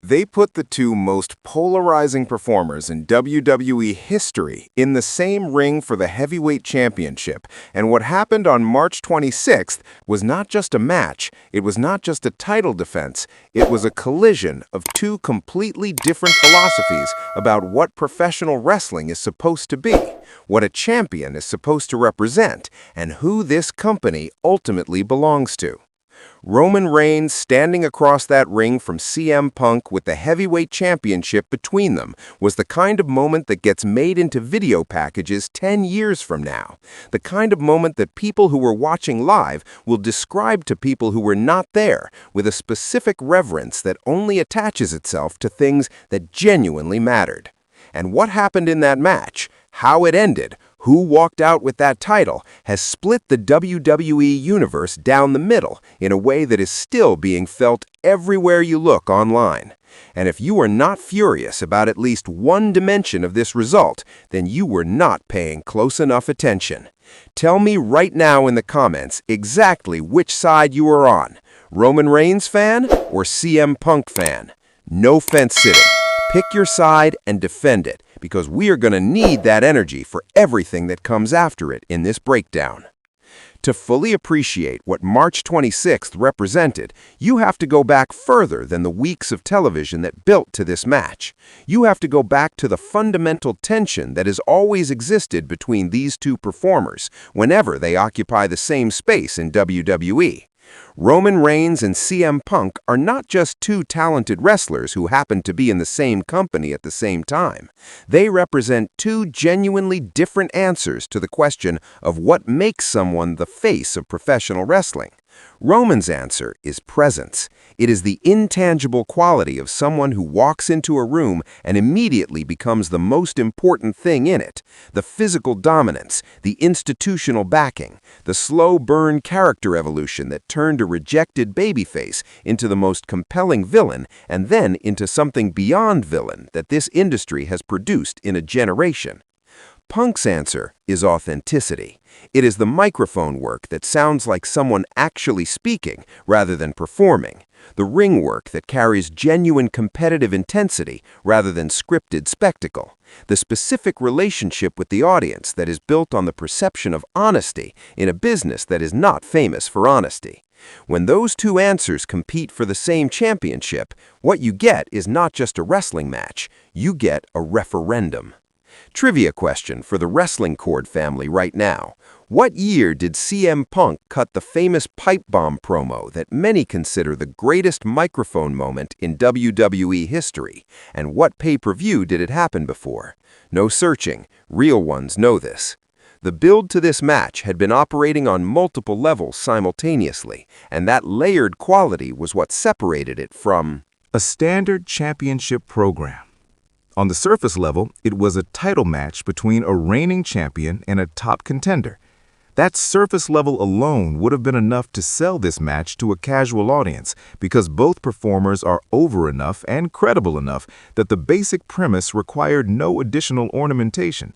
They put the two most polarizing performers in WWE history in the same ring for the heavyweight championship, and what happened on March 26th was not just a match, it was not just a title defense, it was a collision of two completely different philosophies about what professional wrestling is supposed to be, what a champion is supposed to represent, and who this company ultimately belongs to. Roman Reigns standing across that ring from CM Punk with the heavyweight championship between them was the kind of moment that gets made into video packages 10 years from now. The kind of moment that people who were watching live will describe to people who were not there with a specific reverence that only attaches itself to things that genuinely mattered. And what happened in that match, how it ended, who walked out with that title, has split the WWE universe down the middle in a way that is still being felt everywhere you look online. And if you are not furious about at least one dimension of this result, then you were not paying close enough attention. Tell me right now in the comments exactly which side you are on, Roman Reigns fan or CM Punk fan. No fence sitting. Pick your side and defend it, because we are going to need that energy for everything that comes after it in this breakdown. To fully appreciate what March 26th represented, you have to go back further than the weeks of television that built to this match. You have to go back to the fundamental tension that has always existed between these two performers whenever they occupy the same space in WWE. Roman Reigns and CM Punk are not just two talented wrestlers who happen to be in the same company at the same time. They represent two genuinely different answers to the question of what makes someone the face of professional wrestling. Roman's answer is presence. It is the intangible quality of someone who walks into a room and immediately becomes the most important thing in it. The physical dominance, the institutional backing, the slow burn character evolution that turned a rejected babyface into the most compelling villain and then into something beyond villain that this industry has produced in a generation. Punk's answer is authenticity. It is the microphone work that sounds like someone actually speaking rather than performing. The ring work that carries genuine competitive intensity rather than scripted spectacle. The specific relationship with the audience that is built on the perception of honesty in a business that is not famous for honesty. When those two answers compete for the same championship, what you get is not just a wrestling match, you get a referendum. Trivia question for the WrestlingChord family right now. What year did CM Punk cut the famous pipe bomb promo that many consider the greatest microphone moment in WWE history? And what pay-per-view did it happen before? No searching, real ones know this. The build to this match had been operating on multiple levels simultaneously, and that layered quality was what separated it from a standard championship program. On the surface level, it was a title match between a reigning champion and a top contender. That surface level alone would have been enough to sell this match to a casual audience because both performers are over enough and credible enough that the basic premise required no additional ornamentation.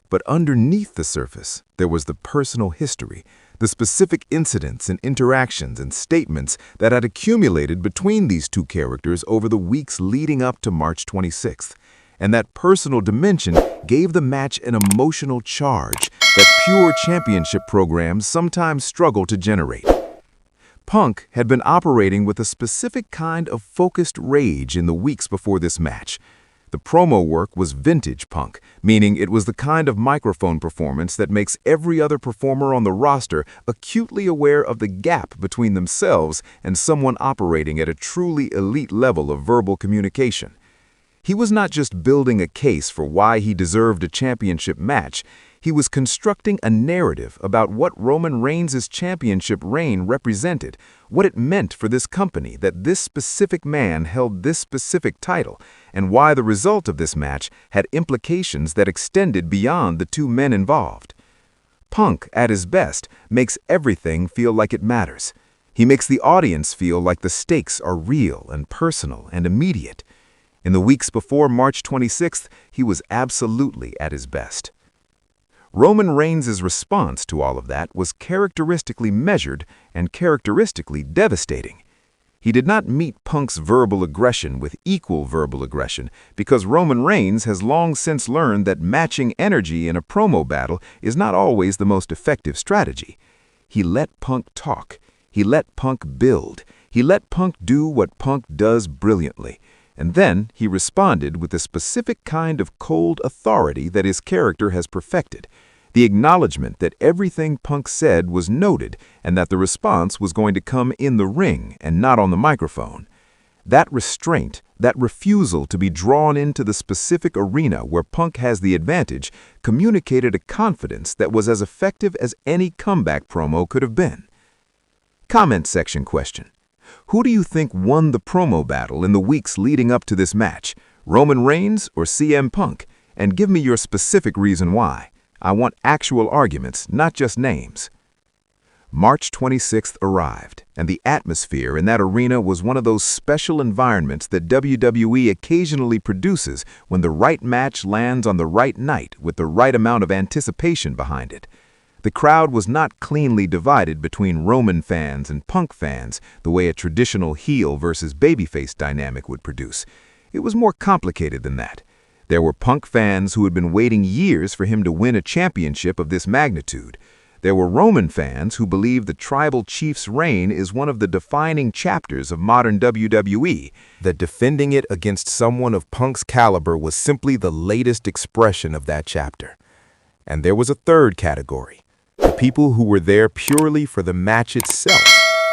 But underneath the surface, there was the personal history, the specific incidents and interactions and statements that had accumulated between these two characters over the weeks leading up to March 26th. And that personal dimension gave the match an emotional charge that pure championship programs sometimes struggle to generate. Punk had been operating with a specific kind of focused rage in the weeks before this match. The promo work was vintage Punk, meaning it was the kind of microphone performance that makes every other performer on the roster acutely aware of the gap between themselves and someone operating at a truly elite level of verbal communication. He was not just building a case for why he deserved a championship match, he was constructing a narrative about what Roman Reigns' championship reign represented, what it meant for this company that this specific man held this specific title, and why the result of this match had implications that extended beyond the two men involved. Punk, at his best, makes everything feel like it matters. He makes the audience feel like the stakes are real and personal and immediate. In the weeks before March 26th, he was absolutely at his best. Roman Reigns' response to all of that was characteristically measured and characteristically devastating. He did not meet Punk's verbal aggression with equal verbal aggression because Roman Reigns has long since learned that matching energy in a promo battle is not always the most effective strategy. He let Punk talk. He let Punk build. He let Punk do what Punk does brilliantly. And then he responded with a specific kind of cold authority that his character has perfected. The acknowledgement that everything Punk said was noted and that the response was going to come in the ring and not on the microphone. That restraint, that refusal to be drawn into the specific arena where Punk has the advantage, communicated a confidence that was as effective as any comeback promo could have been. Comment section question. Who do you think won the promo battle in the weeks leading up to this match, Roman Reigns or CM Punk? And give me your specific reason why. I want actual arguments, not just names. March 26th arrived, and the atmosphere in that arena was one of those special environments that WWE occasionally produces when the right match lands on the right night with the right amount of anticipation behind it. The crowd was not cleanly divided between Roman fans and Punk fans the way a traditional heel versus babyface dynamic would produce. It was more complicated than that. There were Punk fans who had been waiting years for him to win a championship of this magnitude. There were Roman fans who believed the Tribal Chief's reign is one of the defining chapters of modern WWE, That defending it against someone of Punk's caliber was simply the latest expression of that chapter. And there was a third category, the people who were there purely for the match itself,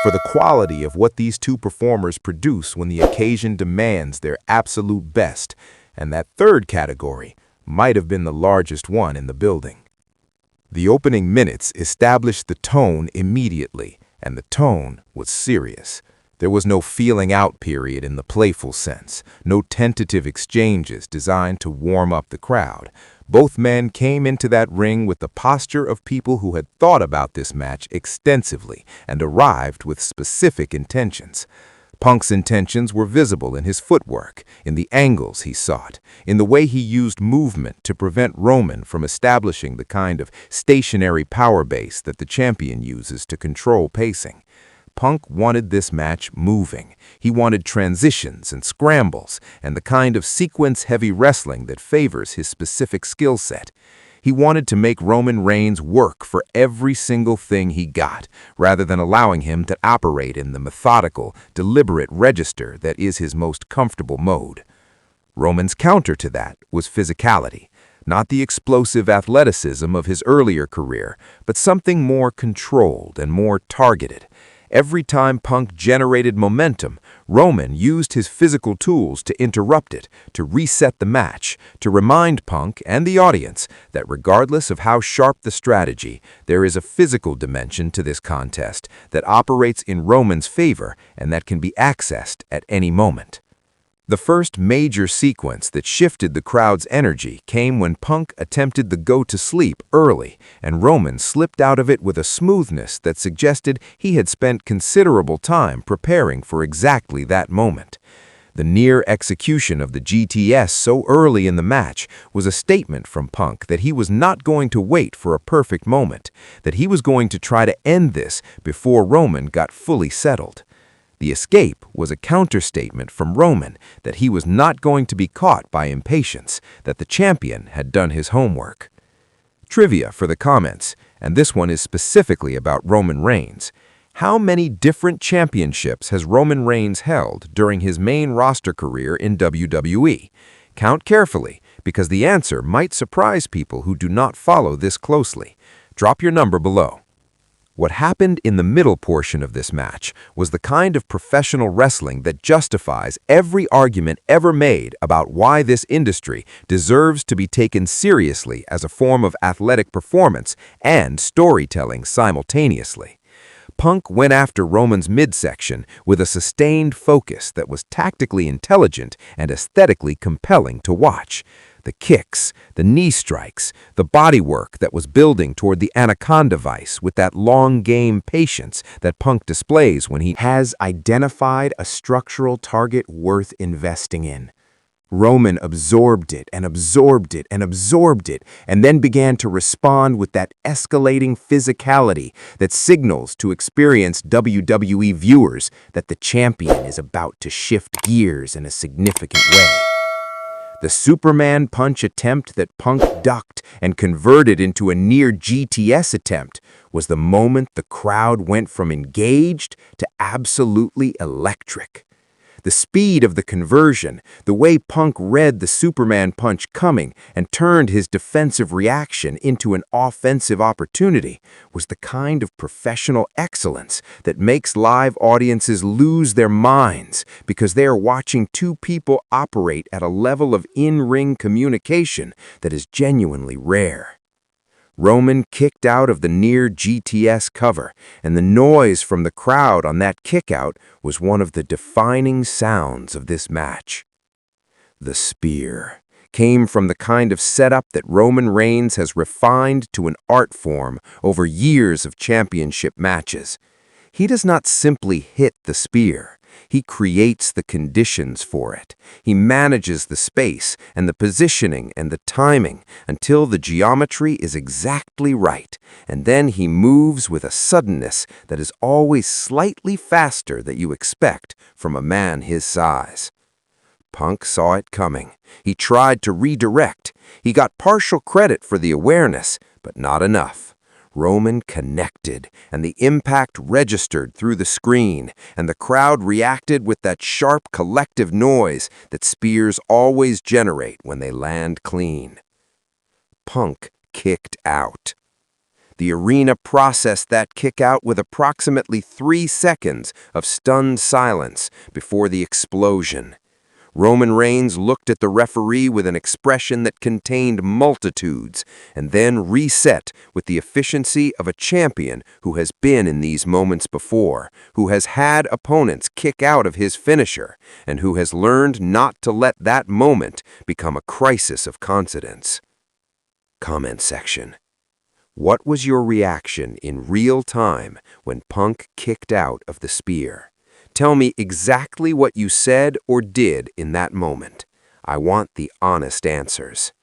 for the quality of what these two performers produce when the occasion demands their absolute best. And that third category might have been the largest one in the building. The opening minutes established the tone immediately, and the tone was serious. There was no feeling out period in the playful sense, no tentative exchanges designed to warm up the crowd. Both men came into that ring with the posture of people who had thought about this match extensively and arrived with specific intentions. Punk's intentions were visible in his footwork, in the angles he sought, in the way he used movement to prevent Roman from establishing the kind of stationary power base that the champion uses to control pacing. Punk wanted this match moving. He wanted transitions and scrambles and the kind of sequence-heavy wrestling that favors his specific skill set. He wanted to make Roman Reigns work for every single thing he got, rather than allowing him to operate in the methodical, deliberate register that is his most comfortable mode. Roman's counter to that was physicality, not the explosive athleticism of his earlier career, but something more controlled and more targeted. Every time Punk generated momentum, Roman used his physical tools to interrupt it, to reset the match, to remind Punk and the audience that regardless of how sharp the strategy, there is a physical dimension to this contest that operates in Roman's favor and that can be accessed at any moment. The first major sequence that shifted the crowd's energy came when Punk attempted the go-to-sleep early, and Roman slipped out of it with a smoothness that suggested he had spent considerable time preparing for exactly that moment. The near execution of the GTS so early in the match was a statement from Punk that he was not going to wait for a perfect moment, that he was going to try to end this before Roman got fully settled. The escape was a counterstatement from Roman that he was not going to be caught by impatience, that the champion had done his homework. Trivia for the comments, and this one is specifically about Roman Reigns. How many different championships has Roman Reigns held during his main roster career in WWE? Count carefully, because the answer might surprise people who do not follow this closely. Drop your number below. What happened in the middle portion of this match was the kind of professional wrestling that justifies every argument ever made about why this industry deserves to be taken seriously as a form of athletic performance and storytelling simultaneously. Punk went after Roman's midsection with a sustained focus that was tactically intelligent and aesthetically compelling to watch. The kicks, the knee strikes, the bodywork that was building toward the anaconda vice with that long-game patience that Punk displays when he has identified a structural target worth investing in. Roman absorbed it and absorbed it and absorbed it, and then began to respond with that escalating physicality that signals to experienced WWE viewers that the champion is about to shift gears in a significant way. The Superman punch attempt that Punk ducked and converted into a near GTS attempt was the moment the crowd went from engaged to absolutely electric. The speed of the conversion, the way Punk read the Superman punch coming and turned his defensive reaction into an offensive opportunity, was the kind of professional excellence that makes live audiences lose their minds because they are watching two people operate at a level of in-ring communication that is genuinely rare. Roman kicked out of the near GTS cover, and the noise from the crowd on that kickout was one of the defining sounds of this match. The spear came from the kind of setup that Roman Reigns has refined to an art form over years of championship matches. He does not simply hit the spear. He creates the conditions for it. He manages the space and the positioning and the timing until the geometry is exactly right, and then he moves with a suddenness that is always slightly faster than you expect from a man his size. Punk saw it coming. He tried to redirect. He got partial credit for the awareness, but not enough. Roman connected, and the impact registered through the screen, and the crowd reacted with that sharp collective noise that spears always generate when they land clean. Punk kicked out. The arena processed that kick out with approximately 3 seconds of stunned silence before the explosion. Roman Reigns looked at the referee with an expression that contained multitudes, and then reset with the efficiency of a champion who has been in these moments before, who has had opponents kick out of his finisher, and who has learned not to let that moment become a crisis of confidence. Comment section. What was your reaction in real time when Punk kicked out of the spear? Tell me exactly what you said or did in that moment. I want the honest answers.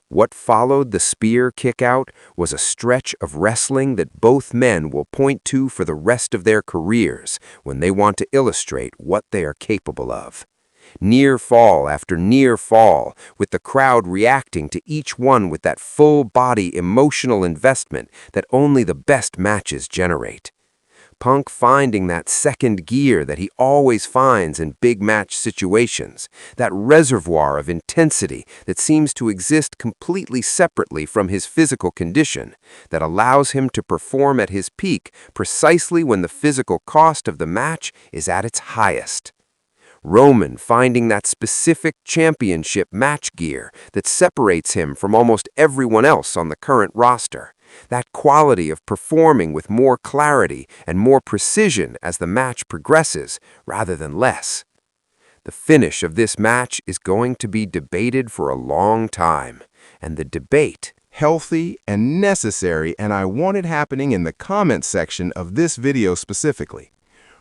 What followed the spear kick-out was a stretch of wrestling that both men will point to for the rest of their careers when they want to illustrate what they are capable of. Near fall after near fall, with the crowd reacting to each one with that full-body emotional investment that only the best matches generate. Punk finding that second gear that he always finds in big match situations, that reservoir of intensity that seems to exist completely separately from his physical condition, that allows him to perform at his peak precisely when the physical cost of the match is at its highest. Roman finding that specific championship match gear that separates him from almost everyone else on the current roster. That quality of performing with more clarity and more precision as the match progresses, rather than less. The finish of this match is going to be debated for a long time, and the debate, Healthy and necessary, and I want it happening in the comments section of this video specifically.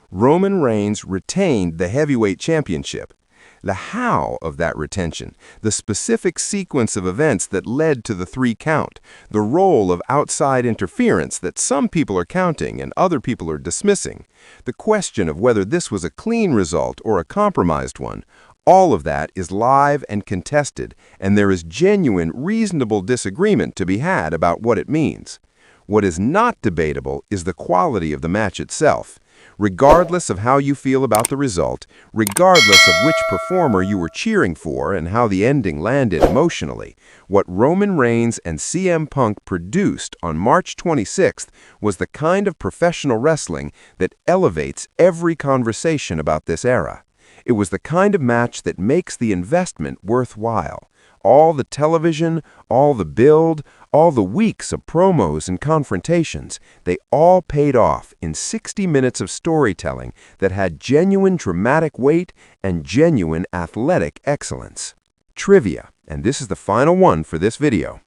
Roman Reigns retained the heavyweight championship. The how of that retention, the specific sequence of events that led to the 3 count, the role of outside interference that some people are counting and other people are dismissing, the question of whether this was a clean result or a compromised one, all of that is live and contested, and there is genuine, reasonable disagreement to be had about what it means. What is not debatable is the quality of the match itself. Regardless of how you feel about the result, regardless of which performer you were cheering for and how the ending landed emotionally, what Roman Reigns and CM Punk produced on March 26th was the kind of professional wrestling that elevates every conversation about this era. It was the kind of match that makes the investment worthwhile. All the television, all the build, all the weeks of promos and confrontations, they all paid off in 60 minutes of storytelling that had genuine dramatic weight and genuine athletic excellence. Trivia, and this is the final one for this video.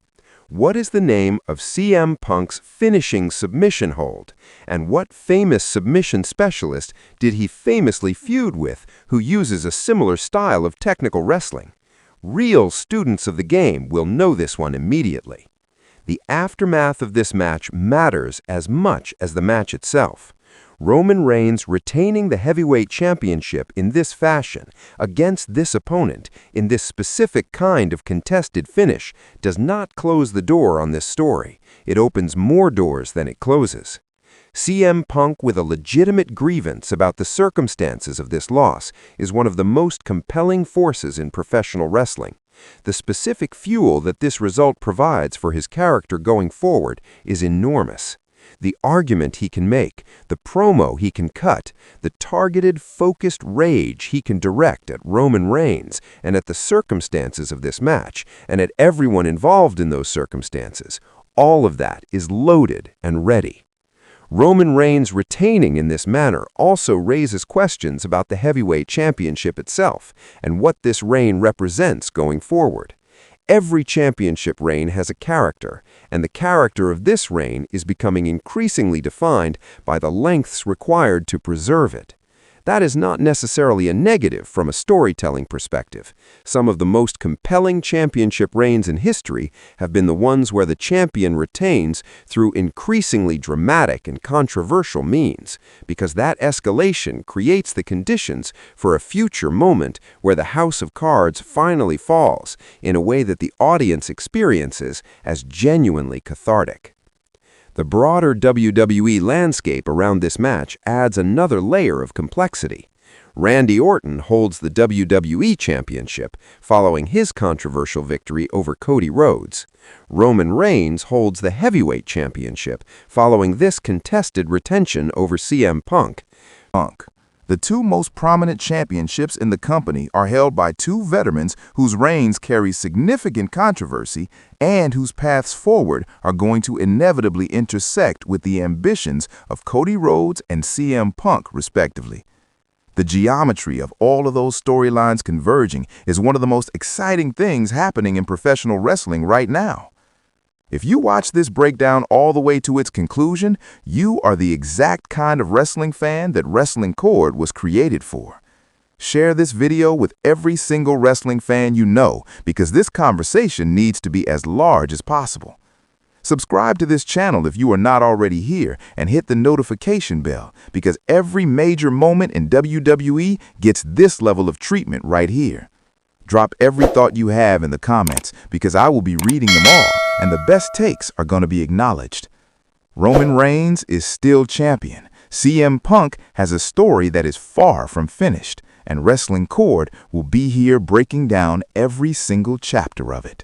What is the name of CM Punk's finishing submission hold? And what famous submission specialist did he famously feud with who uses a similar style of technical wrestling? Real students of the game will know this one immediately. The aftermath of this match matters as much as the match itself. Roman Reigns retaining the heavyweight championship in this fashion against this opponent in this specific kind of contested finish does not close the door on this story. It opens more doors than it closes. CM Punk with a legitimate grievance about the circumstances of this loss is one of the most compelling forces in professional wrestling. The specific fuel that this result provides for his character going forward is enormous. The argument he can make, the promo he can cut, the targeted, focused rage he can direct at Roman Reigns and at the circumstances of this match, and at everyone involved in those circumstances, all of that is loaded and ready. Roman Reigns retaining in this manner also raises questions about the heavyweight championship itself and what this reign represents going forward. Every championship reign has a character, and the character of this reign is becoming increasingly defined by the lengths required to preserve it. That is not necessarily a negative from a storytelling perspective. Some of the most compelling championship reigns in history have been the ones where the champion retains through increasingly dramatic and controversial means, because that escalation creates the conditions for a future moment where the house of cards finally falls in a way that the audience experiences as genuinely cathartic. The broader WWE landscape around this match adds another layer of complexity. Randy Orton holds the WWE Championship following his controversial victory over Cody Rhodes. Roman Reigns holds the Heavyweight Championship following this contested retention over CM Punk. The two most prominent championships in the company are held by two veterans whose reigns carry significant controversy and whose paths forward are going to inevitably intersect with the ambitions of Cody Rhodes and CM Punk, respectively. The geometry of all of those storylines converging is one of the most exciting things happening in professional wrestling right now. If you watch this breakdown all the way to its conclusion, you are the exact kind of wrestling fan that WrestlingChord was created for. Share this video with every single wrestling fan you know, because this conversation needs to be as large as possible. Subscribe to this channel if you are not already here, and hit the notification bell, because every major moment in WWE gets this level of treatment right here. Drop every thought you have in the comments, because I will be reading them all, and the best takes are going to be acknowledged. Roman Reigns is still champion. CM Punk has a story that is far from finished, and WrestlingChord will be here breaking down every single chapter of it.